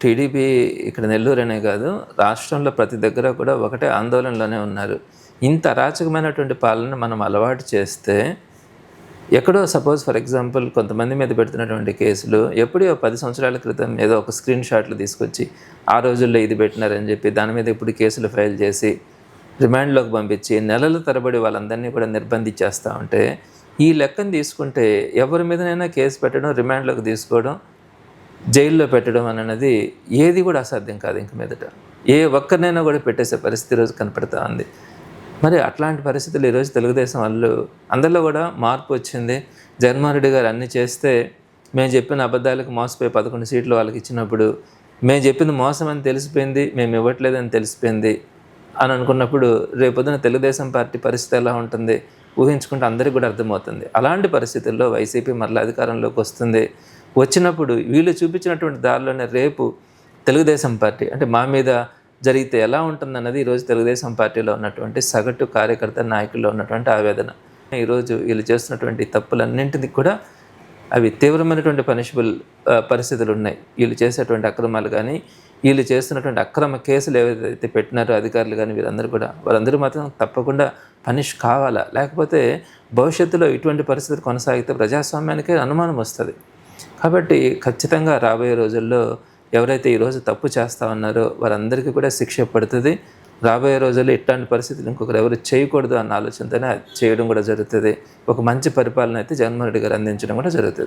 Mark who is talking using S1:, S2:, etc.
S1: TDP ఇక్కడ నెల్లూరనే కాదు, రాష్ట్రంలో ప్రతి దగ్గర కూడా ఒకటే ఆందోళనలోనే ఉన్నారు. ఇంత అరాచకమైనటువంటి పాలన మనం అలవాటు చేస్తే ఎక్కడో సపోజ్ ఫర్ ఎగ్జాంపుల్ కొంతమంది మీద పెడుతున్నటువంటి కేసులు ఎప్పుడో 10 సంవత్సరాల క్రితం ఏదో ఒక స్క్రీన్ షాట్లు తీసుకొచ్చి ఆ రోజుల్లో ఇది పెట్టినారని చెప్పి దాని మీద ఇప్పుడు కేసులు ఫైల్ చేసి రిమాండ్లోకి పంపించి నెలల తరబడి వాళ్ళందరినీ కూడా నిర్బంధించేస్తూ ఉంటే ఈ లెక్కను తీసుకుంటే ఎవరి మీదనైనా కేసు పెట్టడం, రిమాండ్లోకి తీసుకోవడం, జైల్లో పెట్టడం అన్నది ఏది కూడా అసాధ్యం కాదు. ఇంక మీదట ఏ ఒక్కరినైనా కూడా పెట్టేసే పరిస్థితి ఈరోజు కనపడుతూ ఉంది. మరి అట్లాంటి పరిస్థితులు ఈరోజు తెలుగుదేశం వాళ్ళు అందరిలో కూడా మార్పు వచ్చింది. జగన్మోహన్ రెడ్డి గారు అన్నీ చేస్తే మేము చెప్పిన అబద్ధాలకు మోసపోయి 11 సీట్లు వాళ్ళకి ఇచ్చినప్పుడు, మేము చెప్పింది మోసం అని తెలిసిపోయింది, మేము ఇవ్వట్లేదని తెలిసిపోయింది అని అనుకున్నప్పుడు రేపొద్దున తెలుగుదేశం పార్టీ పరిస్థితి ఎలా ఉంటుంది ఊహించుకుంటే అందరికీ కూడా అర్థమవుతుంది. అలాంటి పరిస్థితుల్లో వైసీపీ మరలా అధికారంలోకి వస్తుంది. వచ్చినప్పుడు వీళ్ళు చూపించినటువంటి దారిలోనే రేపు తెలుగుదేశం పార్టీ అంటే మా మీద జరిగితే ఎలా ఉంటుందన్నది ఈరోజు తెలుగుదేశం పార్టీలో ఉన్నటువంటి సగటు కార్యకర్త నాయకుల్లో ఉన్నటువంటి ఆవేదన. ఈరోజు వీళ్ళు చేస్తున్నటువంటి తప్పులన్నింటినీ కూడా అవి తీవ్రమైనటువంటి పనిషబుల్ పరిస్థితులు ఉన్నాయి. వీళ్ళు చేసేటువంటి అక్రమాలు కానీ, వీళ్ళు చేస్తున్నటువంటి అక్రమ కేసులు ఏవైతే పెట్టినారో అధికారులు కానీ వాళ్ళందరూ మాత్రం తప్పకుండా పనిష్ కావాలా. లేకపోతే భవిష్యత్తులో ఇటువంటి పరిస్థితులు కొనసాగితే ప్రజాస్వామ్యానికే అనుమానం వస్తుంది. కాబట్టి ఖచ్చితంగా రాబోయే రోజుల్లో ఎవరైతే ఈరోజు తప్పు చేస్తూ ఉన్నారో వారందరికీ కూడా శిక్ష పడుతుంది. రాబోయే రోజుల్లో ఇట్లాంటి పరిస్థితులు ఇంకొకరు ఎవరు చేయకూడదు అన్న ఆలోచనతోనే చేయడం కూడా జరుగుతుంది. ఒక మంచి పరిపాలన అయితే జగన్మోహన్ రెడ్డి గారు అందించడం కూడా జరుగుతుంది.